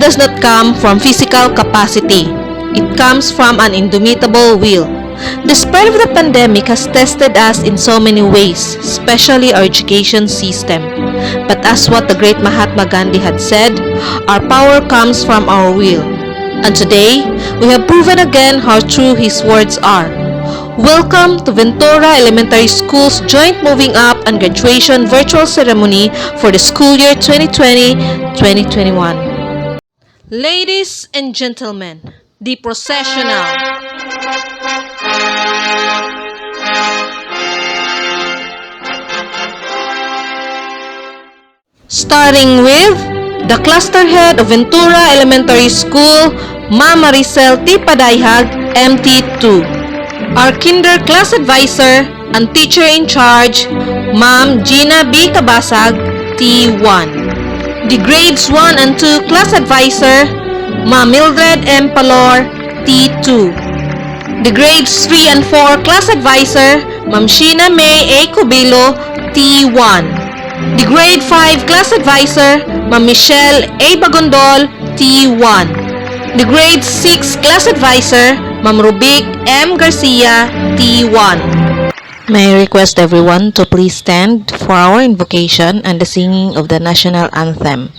does not come from physical capacity. It comes from an indomitable will. The spread of the pandemic has tested us in so many ways, especially our education system. But as what the great Mahatma Gandhi had said, our power comes from our will. And today, we have proven again how true his words are. Welcome to Ventura Elementary School's joint moving up and graduation virtual ceremony for the school year 2020-2021. Ladies and gentlemen, the processional. Starting with the cluster head of Ventura Elementary School, Ma'am Maricel T. Padayhag, MT2. Our kinder class advisor and teacher in charge, Ma'am Gina B. Cabasag, T1. The grades 1 and 2 class advisor, Ma'am Mildred M. Palor, T2. The grades 3 and 4 class advisor, Ma'am Sheena May A. Cubilo, T1. The grade 5 class advisor, Ma'am Michelle A. Bagondol, T1. The grade 6 class advisor, Ma'am Rubic M. Garcia, T1. May I request everyone to please stand for our invocation and the singing of the national anthem.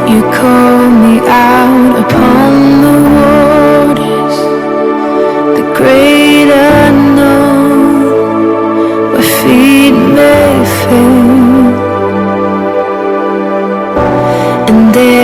You call me out upon the waters, the great unknown, where feet may fail, and there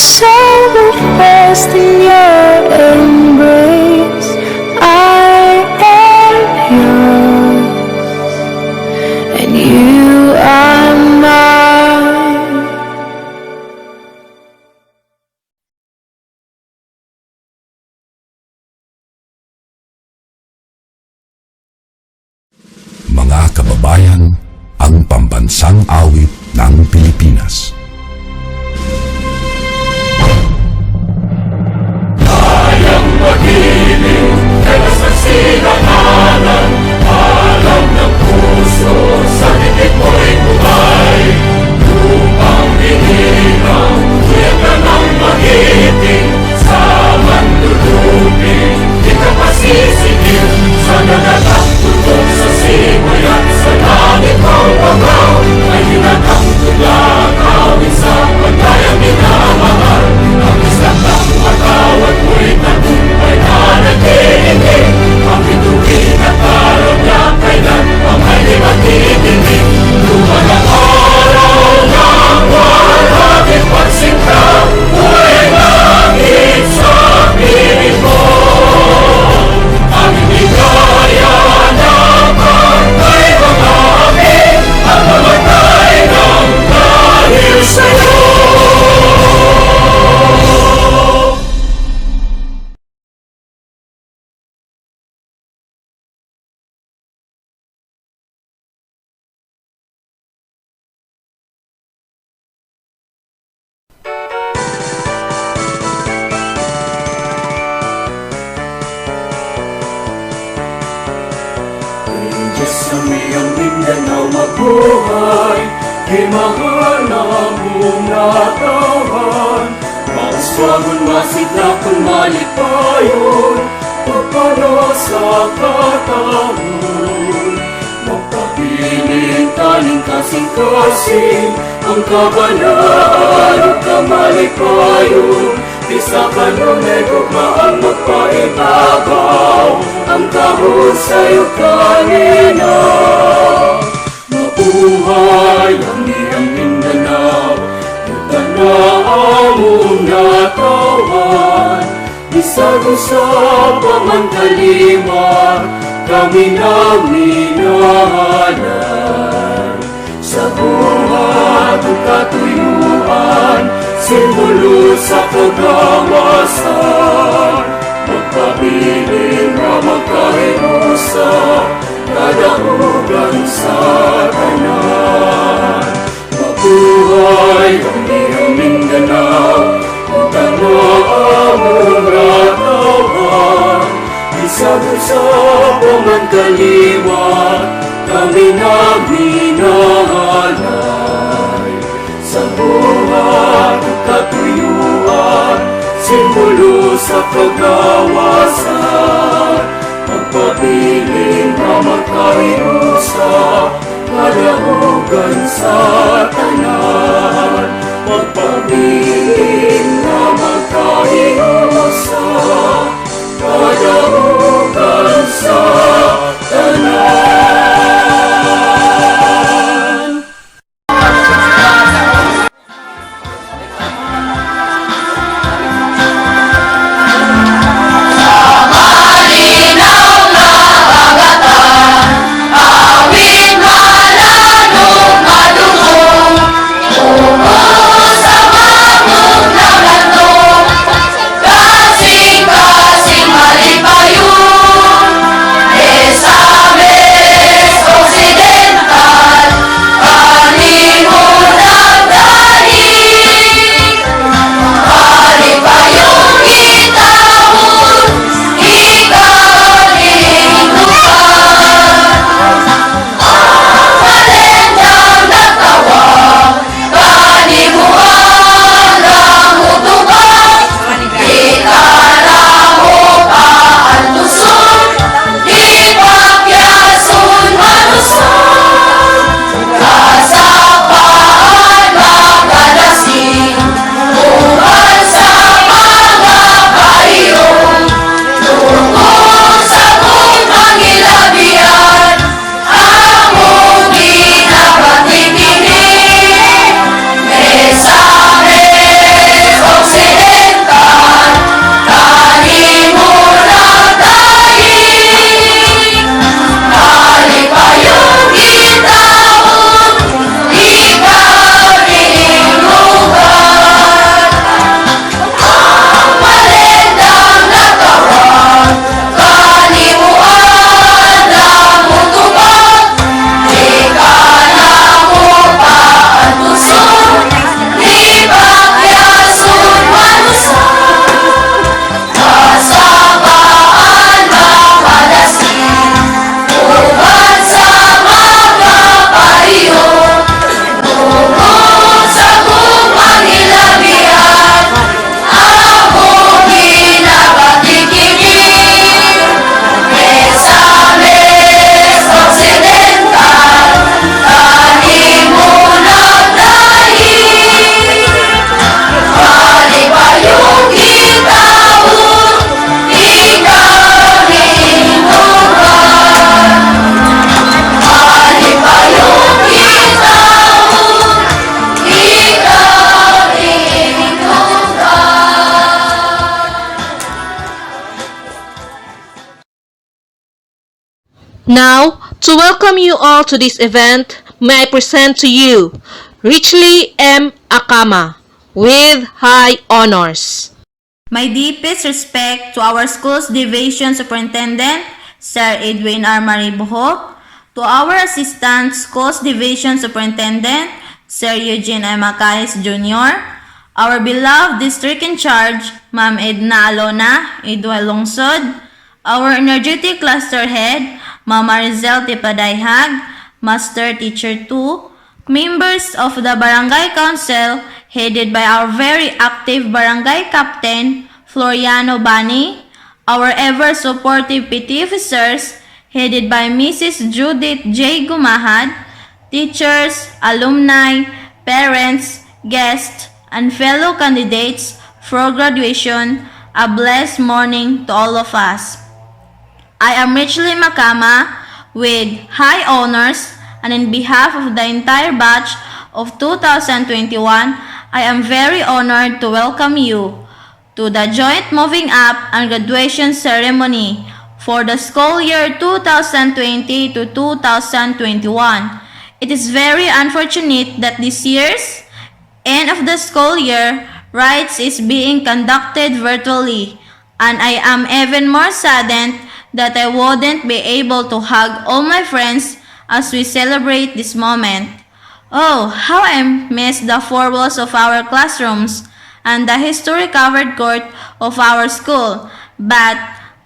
so would rest in your embrace. I am yours, and you are mine. Mga kababayan, ang pambansang awit ng Pilipinas. Kayang magiliw, kaya sa sinangalan, alam ng puso, sa dikit mo'y buhay. Lupang hinirang, tuyak ka ng magiting, sa mandulupin, di ka pasisigil, sa nagatang tutok sa simoy at sa langit mong bangaw, ay hinatang tulang awit sa pagkayang minamahal. Ang isang ng matawad mo'y tagumpay na nagtitigil, ang bituin at araw niya kailan ang may di magtitigil. Luman ang araw ng walang pagsinta, buhay langit sa piling mo. Ang hindi kaya ng pagkay mga api, ang mamatay ng dahil sa'yo. Diyos sa miyang Mindanao mabuhay, kay mahal na mong natawan. Mauswagon, masidlakon, malipayon, pagpano sa katahon. Magpapiling taning kasing-kasing, ang kabanaan o kamalipayon. Di sa kanunay gugmaan magpaibabaw, ang kahon sa'yo kanina. Mabuhay ang iyang Mindanao, Mindanao mong natawan. Bisag sa pamantaliman, kami na minahalan. Sa buhat ang katuyuan, simbolo sa kagawasan. Magpabiling na magkahinusa, kadahugan sa tanan. Mabuhay ang iyong Mindanao, Mindanao mong natawan. Bisag sa pamantaliwan, kami na minahalay. Sa buhat at katuyuan, simbolo sa kagawasan. Magpabiling na magkahinusa, kadahugan sa tanan. Magpabiling na magkahinusa, kadahugan sa tanan. Awit malanong madungo, To welcome you all to this event, may I present to you Richly M. Akama with high honors. My deepest respect to our school's division superintendent, Sir Edwin R. Mariboho, to our assistant schools division superintendent, Sir Eugene M. Acais Jr., our beloved district in charge, Ma'am Edna Alona Idwal Lungsod, our energetic cluster head, Ma'am Marizel Tipadayhag, Master Teacher 2, members of the Barangay Council headed by our very active Barangay Captain, Floriano Bani, our ever-supportive PT officers headed by Mrs. Judith J. Gumahad, teachers, alumni, parents, guests, and fellow candidates for graduation, a blessed morning to all of us. I am Richly Makama with high honors, and in behalf of the entire batch of 2021, I am very honored to welcome you to the joint moving up and graduation ceremony for the school year 2020 to 2021. It is very unfortunate that this year's end of the school year rites is being conducted virtually, and I am even more saddened that I wouldn't be able to hug all my friends as we celebrate this moment. Oh, how I miss the four walls of our classrooms and the historic covered court of our school. But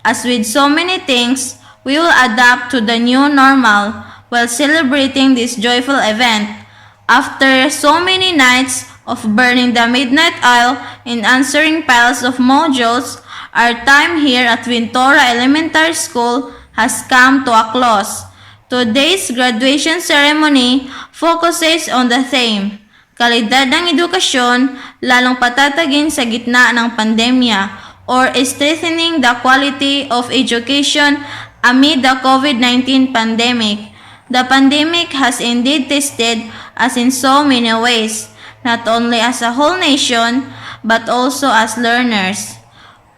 as with so many things, we will adapt to the new normal while celebrating this joyful event. After so many nights of burning the midnight oil in answering piles of modules, our time here at Ventura Elementary School has come to a close. Today's graduation ceremony focuses on the theme, kalidad ng edukasyon, lalong patatagin sa gitna ng pandemya, or strengthening the quality of education amid the COVID-19 pandemic. The pandemic has indeed tested us in so many ways, not only as a whole nation, but also as learners.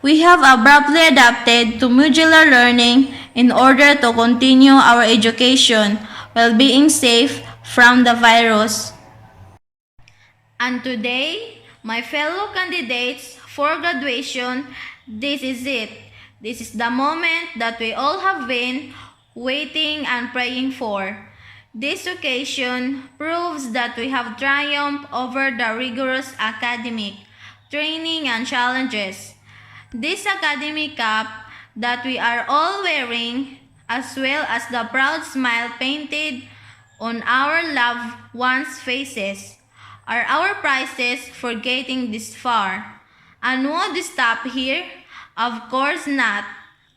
We have abruptly adapted to modular learning in order to continue our education while being safe from the virus. And today, my fellow candidates for graduation, this is it. This is the moment that we all have been waiting and praying for. This occasion proves that we have triumphed over the rigorous academic training and challenges. This academic cap that we are all wearing, as well as the proud smile painted on our loved ones' faces, are our prizes for getting this far. And would we stop here? Of course not.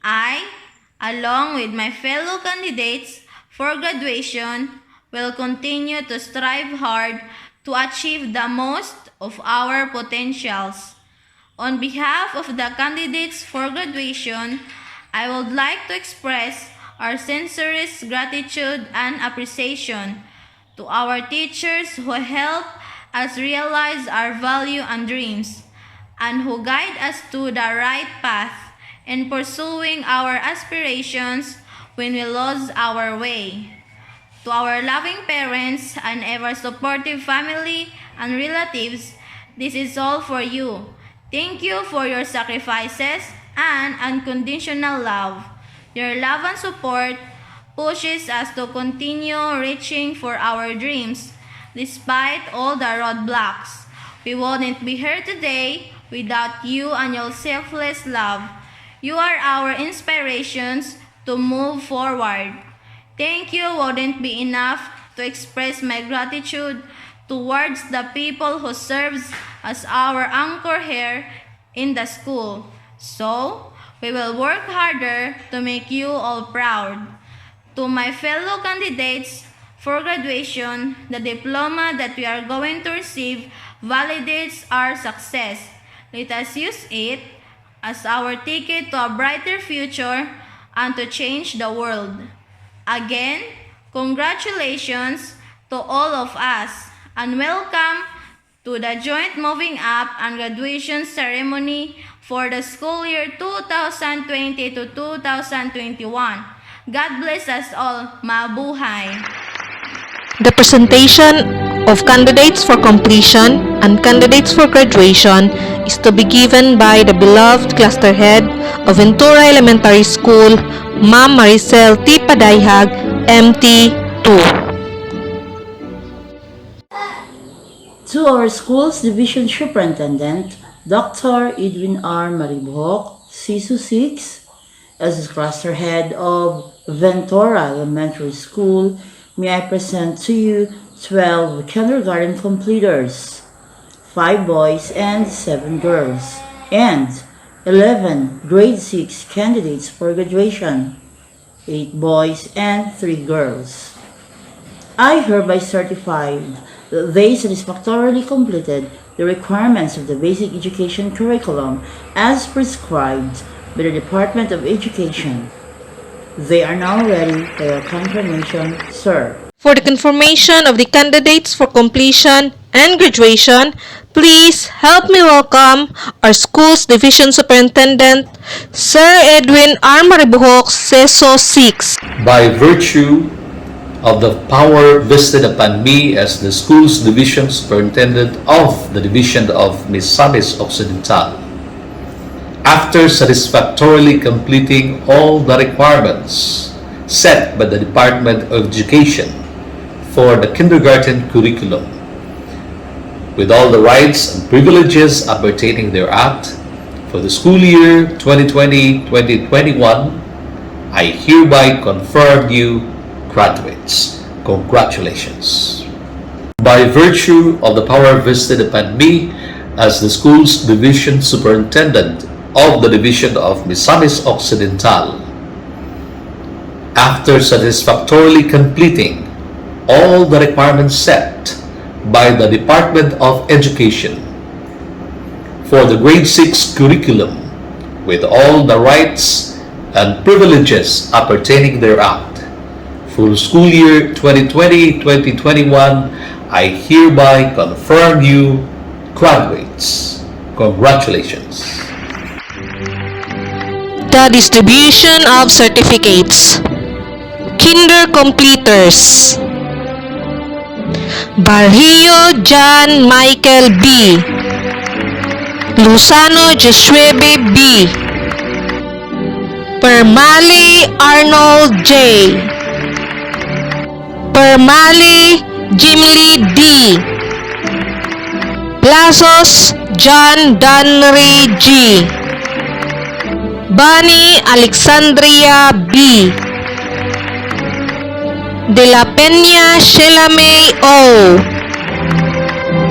I, along with my fellow candidates for graduation, will continue to strive hard to achieve the most of our potentials. On behalf of the candidates for graduation, I would like to express our sincerest gratitude and appreciation to our teachers who help us realize our value and dreams, and who guide us to the right path in pursuing our aspirations when we lose our way. To our loving parents and ever supportive family and relatives, this is all for you. Thank you for your sacrifices and unconditional love. Your love and support pushes us to continue reaching for our dreams despite all the roadblocks. We wouldn't be here today without you and your selfless love. You are our inspirations to move forward. Thank you wouldn't be enough to express my gratitude towards the people who serves as our anchor here in the school. So, we will work harder to make you all proud. To my fellow candidates for graduation, the diploma that we are going to receive validates our success. Let us use it as our ticket to a brighter future and to change the world. Again, congratulations to all of us, and welcome to the joint moving up and graduation ceremony for the school year 2020 to 2021. God bless us all. Mabuhay! The presentation of candidates for completion and candidates for graduation is to be given by the beloved cluster head of Ventura Elementary School, Ma'am Maricel T. Padayhag, MT2. To our school's division superintendent, Dr. Edwin R. Maribuhok, CISU 6, as cluster head of Ventura Elementary School, may I present to you 12 kindergarten completers, 5 boys and 7 girls, and 11 grade 6 candidates for graduation, 8 boys and 3 girls. I hereby certify that they satisfactorily completed the requirements of the basic education curriculum as prescribed by the Department of Education. They are now ready for your confirmation, sir. For the confirmation of the candidates for completion and graduation, please help me welcome our school's division superintendent, Sir Edwin R. Maribuhok, CESO 6. By virtue of the power vested upon me as the school's division superintendent of the division of Misamis Occidental, after satisfactorily completing all the requirements set by the Department of Education for the kindergarten curriculum, with all the rights and privileges appertaining thereat, for the school year 2020-2021, I hereby confirm you graduates. Congratulations. By virtue of the power vested upon me as the school's division superintendent of the division of Misamis Occidental, after satisfactorily completing all the requirements set by the Department of Education for the grade 6 curriculum, with all the rights and privileges appertaining thereat, for school year 2020-2021, I hereby confirm you graduates. Congratulations. The distribution of certificates. Kinder completers: Barrio John Michael B. Luzano Josuebe B. Permali Arnold J. Permali Jimly D. Plazos John Danry G. Bani Alexandria B. De la Peña Sheila May O.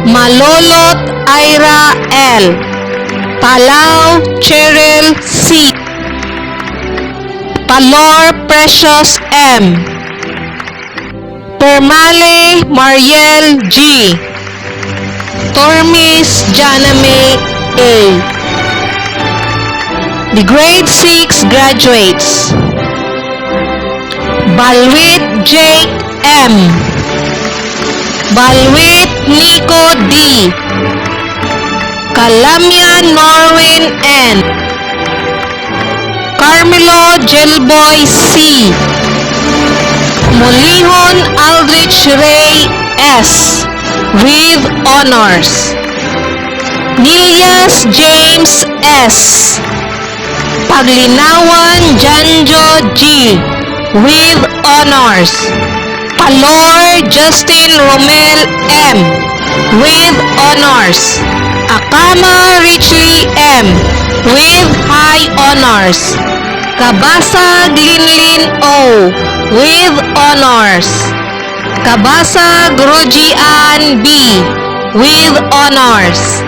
Malolot Ira L. Palau Cheryl C. Palor Precious M. Permale Mariel G. Tormis Janame A. The grade 6 graduates: Balwit Jake M. Balwit Nico D. Kalamya Norwin N. Carmelo Jelboy C. Molihon Aldrich Ray S. with honors. Nilias James S. Paglinawan Janjo G. with honors. Palor Justin Romel M. with honors. Akama Richley M. with high honors. Kabasa Glinlin O. with honors. Kabasa Grojian B. with honors.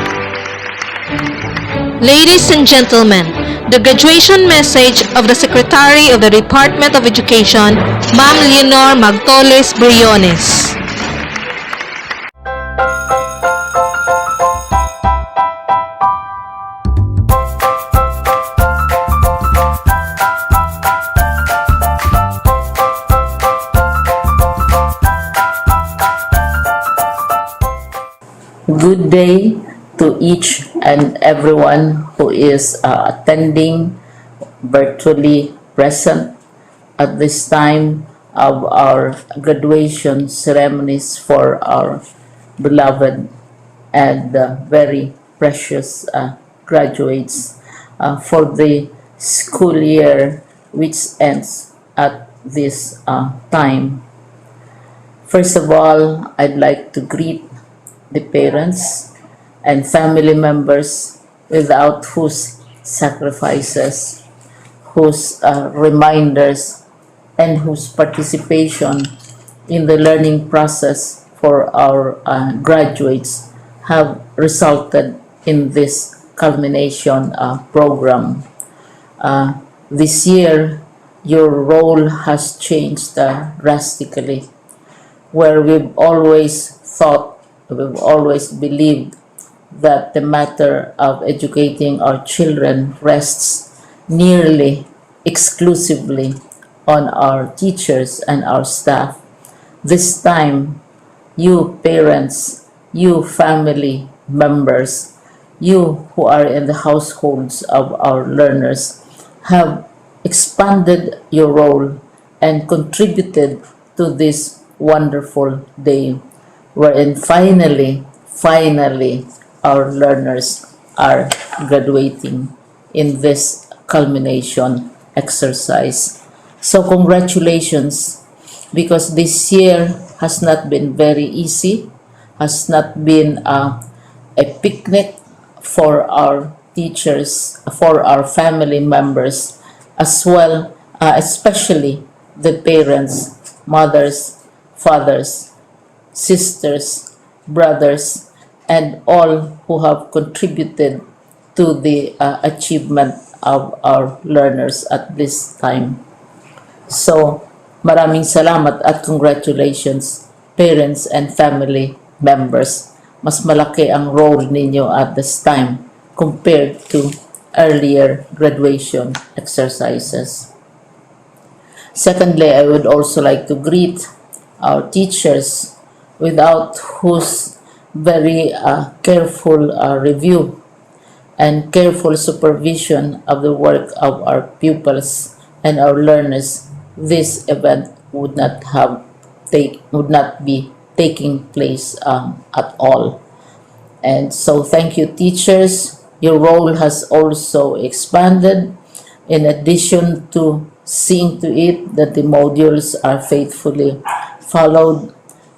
Ladies and gentlemen, the graduation message of the Secretary of the Department of Education, Ma'am Leonor Magtoles Briones. Good day to each and everyone who is attending virtually present at this time of our graduation ceremonies for our beloved and very precious graduates for the school year which ends at this time. First of all, I'd like to greet the parents and family members without whose sacrifices, whose reminders, and whose participation in the learning process for our graduates have resulted in this culmination program. This year, your role has changed drastically, where we've always thought, we've always believed that the matter of educating our children rests nearly exclusively on our teachers and our staff. This time, you parents, you family members, you who are in the households of our learners have expanded your role and contributed to this wonderful day wherein finally our learners are graduating in this culmination exercise. So congratulations, because this year has not been very easy, has not been a picnic for our teachers, for our family members, as well, especially the parents, mothers, fathers, sisters, brothers, and all who have contributed to the achievement of our learners at this time. So, maraming salamat at congratulations, parents and family members. Mas malaki ang role ninyo at this time compared to earlier graduation exercises. Secondly, I would also like to greet our teachers, without whose very careful review and careful supervision of the work of our pupils and our learners, this event would not be taking place at all. And so thank you, teachers. Your role has also expanded, in addition to seeing to it that the modules are faithfully followed,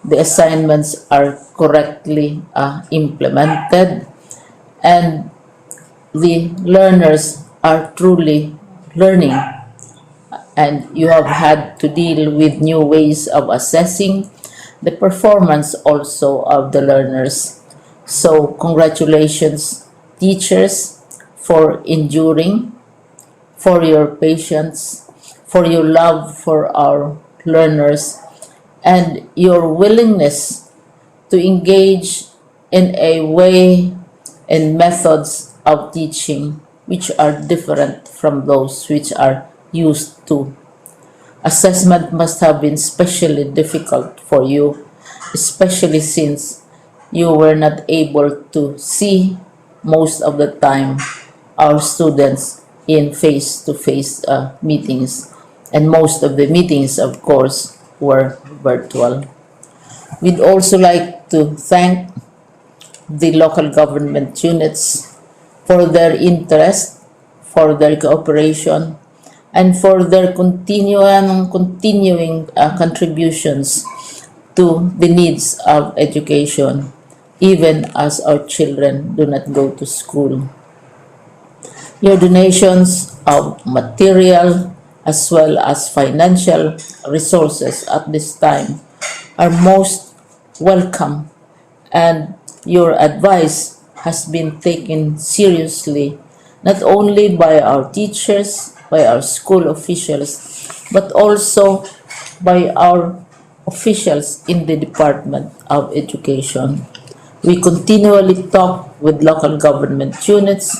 the assignments are correctly implemented, and the learners are truly learning. And you have had to deal with new ways of assessing the performance also of the learners. So congratulations, teachers, for enduring, for your patience, for your love for our learners, and your willingness to engage in a way and methods of teaching which are different from those which are used to. Assessment must have been especially difficult for you, especially since you were not able to see most of the time our students in face-to-face meetings, and most of the meetings, of course, were virtual. We'd also like to thank the local government units for their interest, for their cooperation, and for their continuing contributions to the needs of education, even as our children do not go to school. Your donations of material as well as financial resources at this time are most welcome, and your advice has been taken seriously not only by our teachers, by our school officials, but also by our officials in the Department of Education. We continually talk with local government units,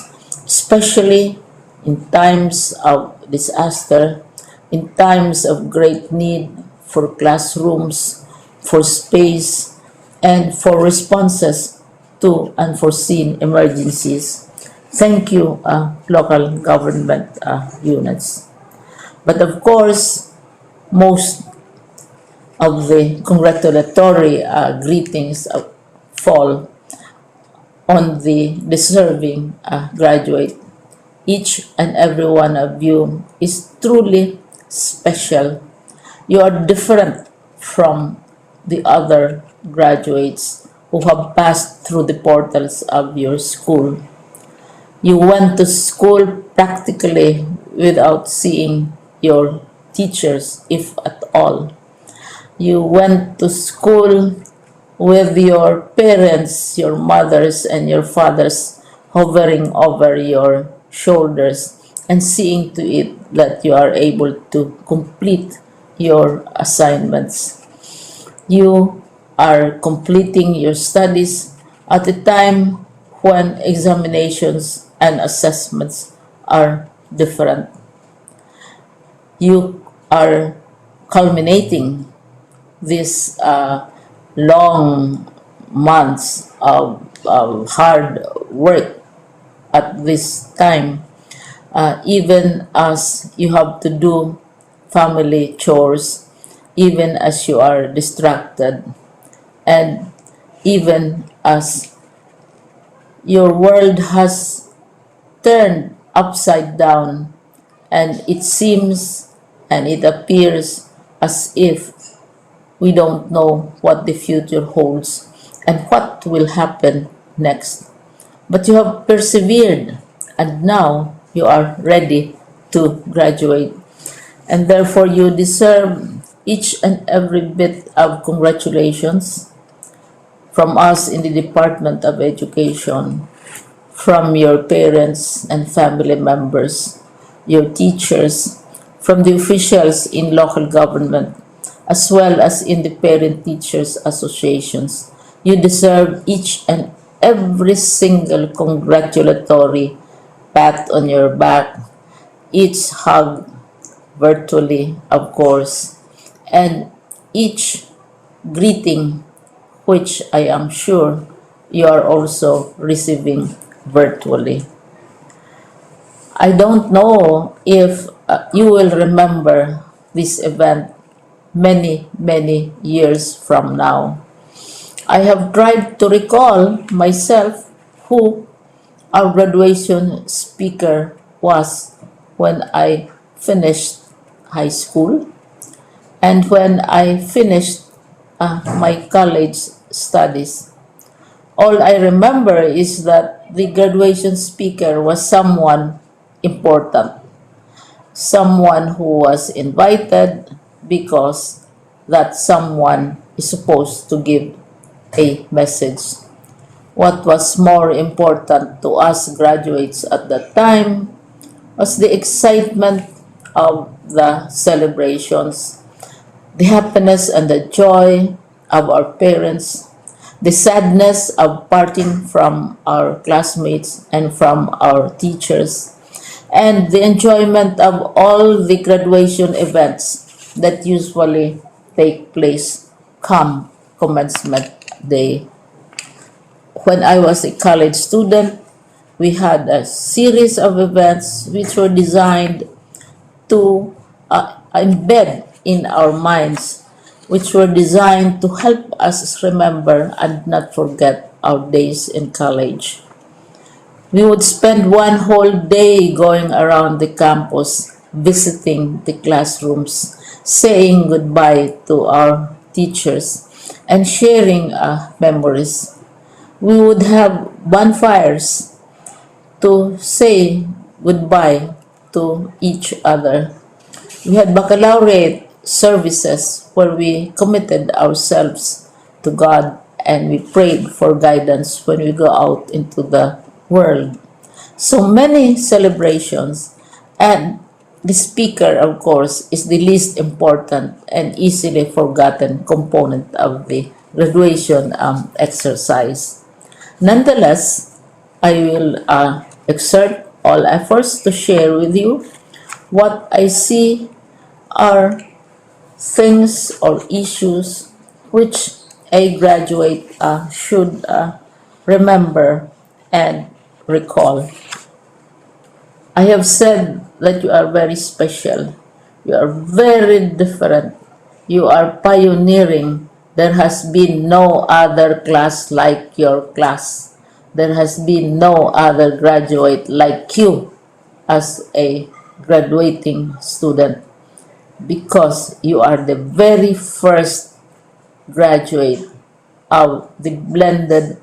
especially in times of disaster, in times of great need for classrooms, for space, and for responses to unforeseen emergencies. Thank you, local government units. But of course, most of the congratulatory greetings fall on the deserving graduate. Each and every one of you is truly special. You are different from the other graduates who have passed through the portals of your school. You went to school practically without seeing your teachers, if at all. You went to school with your parents, your mothers, and your fathers hovering over your shoulders and seeing to it that you are able to complete your assignments. You are completing your studies at a time when examinations and assessments are different. You are culminating these long months of hard work at this time, even as you have to do family chores, even as you are distracted, and even as your world has turned upside down, and it seems and it appears as if we don't know what the future holds and what will happen next. But you have persevered, and now you are ready to graduate. And therefore, you deserve each and every bit of congratulations from us in the Department of Education, from your parents and family members, your teachers, from the officials in local government, as well as in the parent teachers associations. You deserve each and every single congratulatory pat on your back, each hug virtually, of course, and each greeting, which I am sure you are also receiving virtually. I don't know if you will remember this event many, many years from now. I have tried to recall myself who our graduation speaker was when I finished high school and when I finished my college studies. All I remember is that the graduation speaker was someone important, someone who was invited because that someone is supposed to give a message. What was more important to us graduates at that time was the excitement of the celebrations, the happiness and the joy of our parents, the sadness of parting from our classmates and from our teachers, and the enjoyment of all the graduation events that usually take place come commencement day. When I was a college student, we had a series of events which were designed to embed in our minds, which were designed to help us remember and not forget our days in college. We would spend one whole day going around the campus, visiting the classrooms, saying goodbye to our teachers, and sharing memories. We would have bonfires to say goodbye to each other. We had baccalaureate services where we committed ourselves to God and we prayed for guidance when we go out into the world. So many celebrations, and the speaker, of course, is the least important and easily forgotten component of the graduation exercise. Nonetheless, I will exert all efforts to share with you what I see are things or issues which a graduate should remember and recall. I have said that you are very special You are very different. You are pioneering. There has been no other class like your class. There has been no other graduate like you as a graduating student, because you are the very first graduate of the blended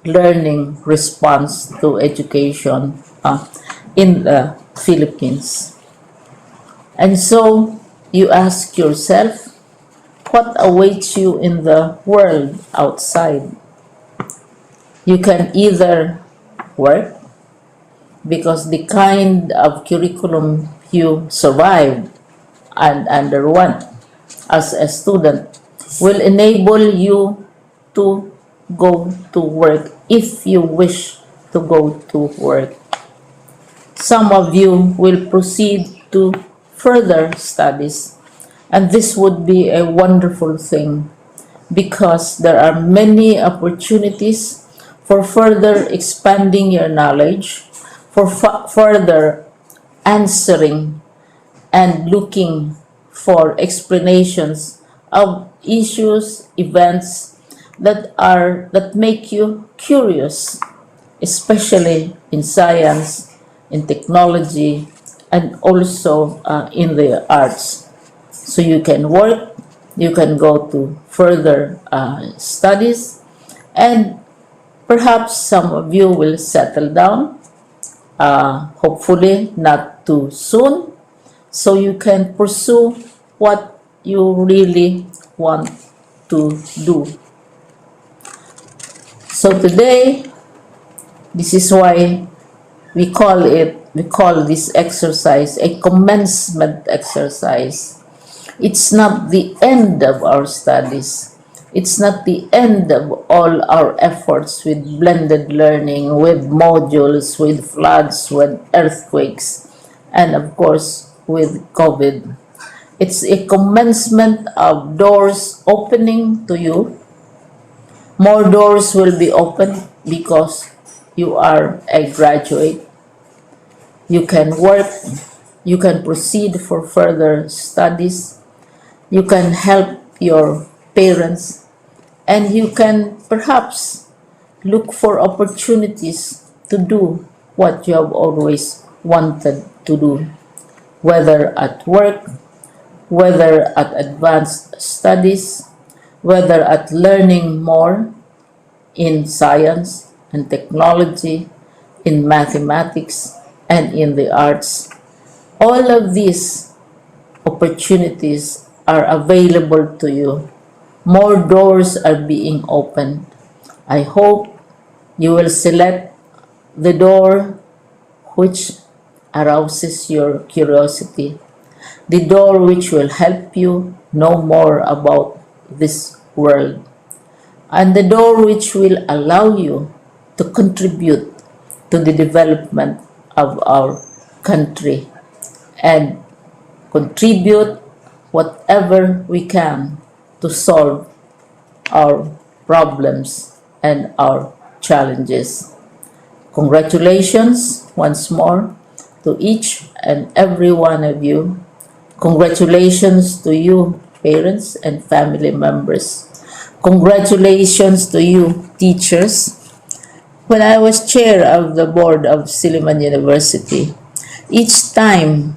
learning response to education in the Philippines. And so you ask yourself, what awaits you in the world outside? You can either work, because the kind of curriculum you survived and underwent as a student will enable you to go to work if you wish to go to work. Some of you will proceed to further studies, and this would be a wonderful thing, because there are many opportunities for further expanding your knowledge, for further answering and looking for explanations of issues, events that make you curious, especially in science, in technology, and also in the arts. So you can work, you can go to further studies, and perhaps some of you will settle down, hopefully not too soon, so you can pursue what you really want to do. So today, this is why we call this exercise a commencement exercise. It's not the end of our studies. It's not the end of all our efforts with blended learning, with modules, with floods, with earthquakes, and of course with COVID. It's a commencement of doors opening to you. More doors will be opened because you are a graduate. You can work, you can proceed for further studies, you can help your parents, and you can perhaps look for opportunities to do what you have always wanted to do, whether at work, whether at advanced studies, whether at learning more in science and technology, in mathematics, and in the arts. All of these opportunities are available to you. More doors are being opened. I hope you will select the door which arouses your curiosity, the door which will help you know more about this world, and the door which will allow you to contribute to the development of our country and contribute whatever we can to solve our problems and our challenges. Congratulations once more to each and every one of you. Congratulations to you, parents and family members. Congratulations to you, teachers. When I was chair of the board of Silliman University, each time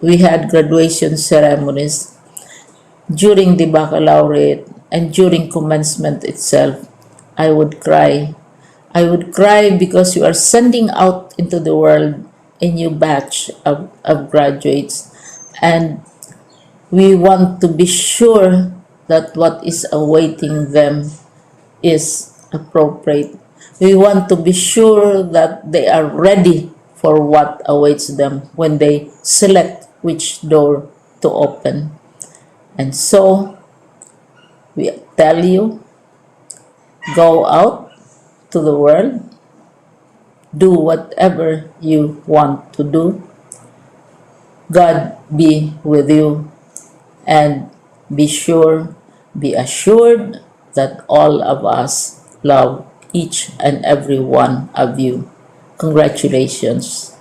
we had graduation ceremonies, during the baccalaureate and during commencement itself, I would cry. I would cry because you are sending out into the world a new batch of graduates, and we want to be sure that what is awaiting them is appropriate. We want to be sure that they are ready for what awaits them when they select which door to open. And so, we tell you, go out to the world, do whatever you want to do. God be with you, and be assured that all of us love each and every one of you. Congratulations.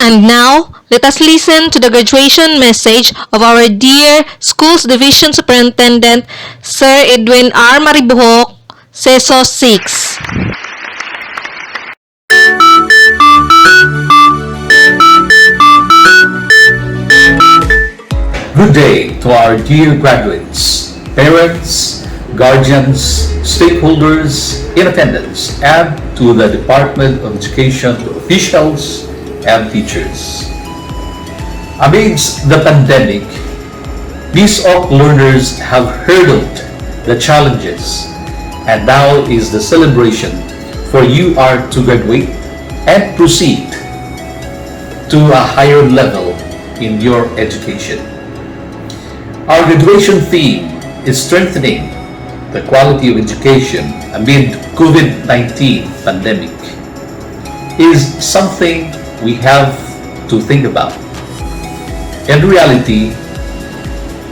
And now, let us listen to the graduation message of our dear Schools Division Superintendent, Sir Edwin R. Maribuhok, CESO 6. Good day to our dear graduates, parents, guardians, stakeholders in attendance, and to the Department of Education officials and teachers. Amidst the pandemic, these OC learners have hurdled the challenges, and now is the celebration for you are to graduate and proceed to a higher level in your education. Our graduation theme is strengthening the quality of education amid COVID-19 pandemic is something we have to think about. In reality,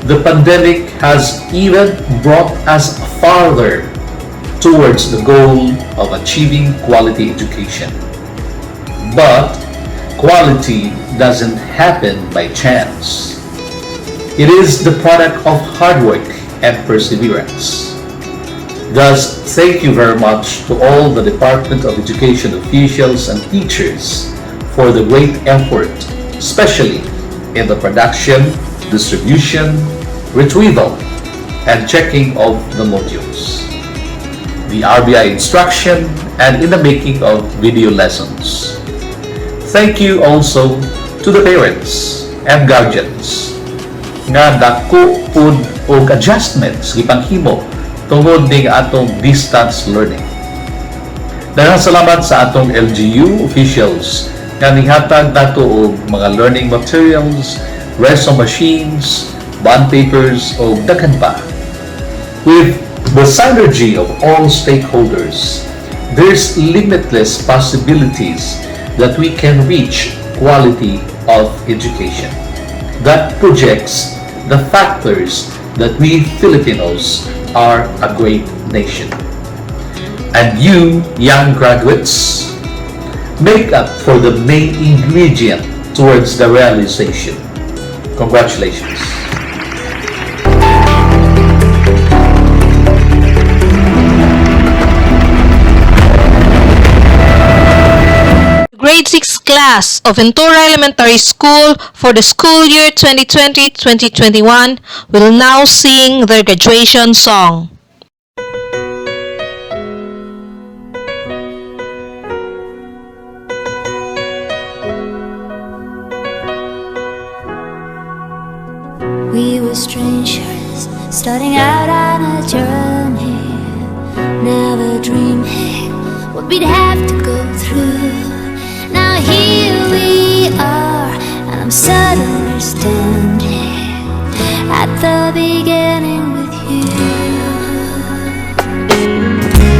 the pandemic has even brought us farther towards the goal of achieving quality education. But quality doesn't happen by chance. It is the product of hard work and perseverance. Thus, thank you very much to all the Department of Education officials and teachers for the great effort, especially in the production, distribution, retrieval, and checking of the modules, the RBI instruction, and in the making of video lessons. Thank you also to the parents and guardians nga dako pud og adjustments gipanghimo tungod ning atong distance learning. Daghang salamat sa atong LGU officials nga ninghatag nato og mga learning materials, resume machines, bond papers o daghan pa. With the synergy of all stakeholders, there's limitless possibilities that we can reach quality of education that projects the factors that we Filipinos are a great nation. And you, young graduates, make up for the main ingredient towards the realization. Congratulations. Grade 6 class of Ventura Elementary School for the school year 2020-2021 will now sing their graduation song. We were strangers, starting out on a journey, never dreaming what we'd have to go through. Now here we are, and I'm suddenly standing at the beginning with you.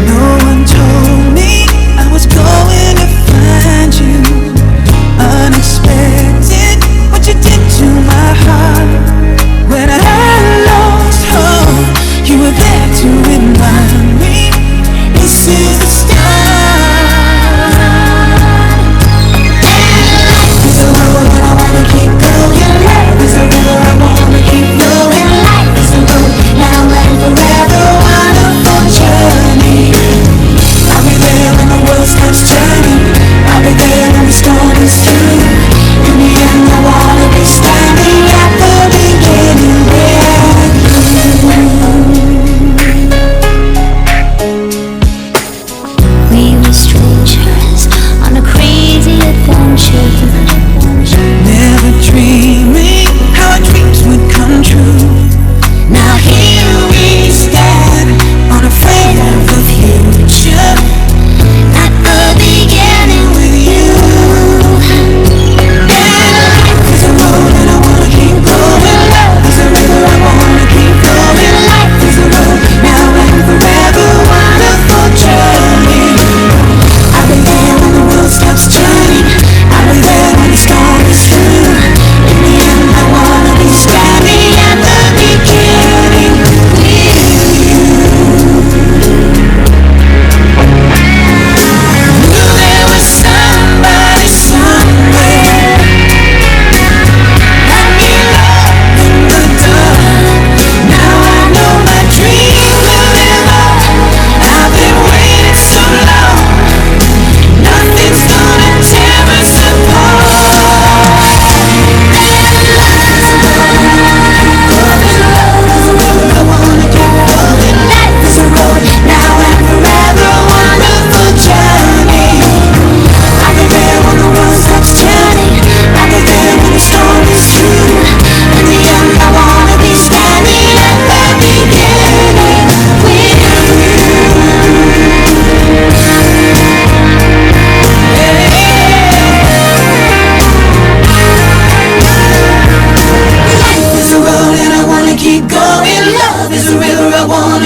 No one told me I was going to find you. Unexpected, what you did to my heart. When I lost hope, you were there to remind me this is the start. Life is a road that I wanna keep going. Life is a river I wanna keep flowing. Life is a road that I'm ready for.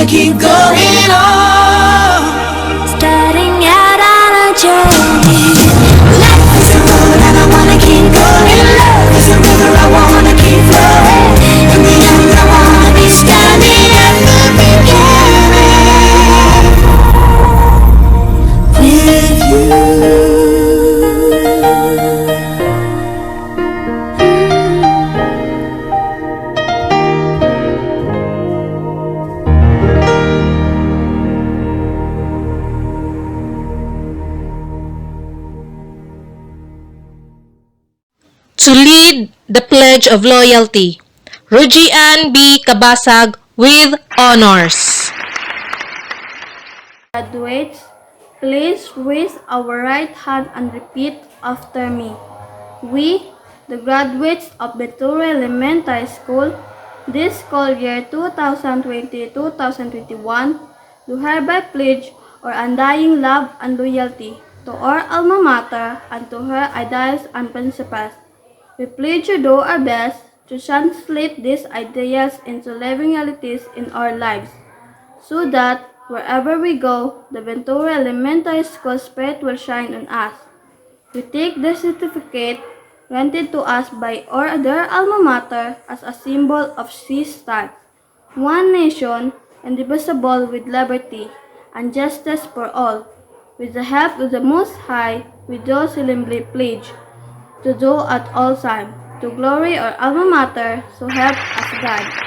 keep going on. Starting out on a journey. Life is a road and I wanna keep going. Love is a river I wanna keep flowing. In the end I wanna be standing at the beginning with you. To lead the Pledge of Loyalty, Rujian B. Kabasag with honors. Graduates, please raise our right hand and repeat after me. We, the graduates of Ventura Elementary School, this school year 2020-2021, do hereby pledge our undying love and loyalty to our alma mater and to her ideals and principles. We pledge to do our best to translate these ideas into living realities in our lives, so that wherever we go, the Ventura Elementary School spirit will shine on us. We take the certificate granted to us by our their alma mater as a symbol of this stance, one nation, indivisible with liberty and justice for all. With the help of the Most High, we do solemnly pledge to do at all time, to glory our alma mater, so help us God.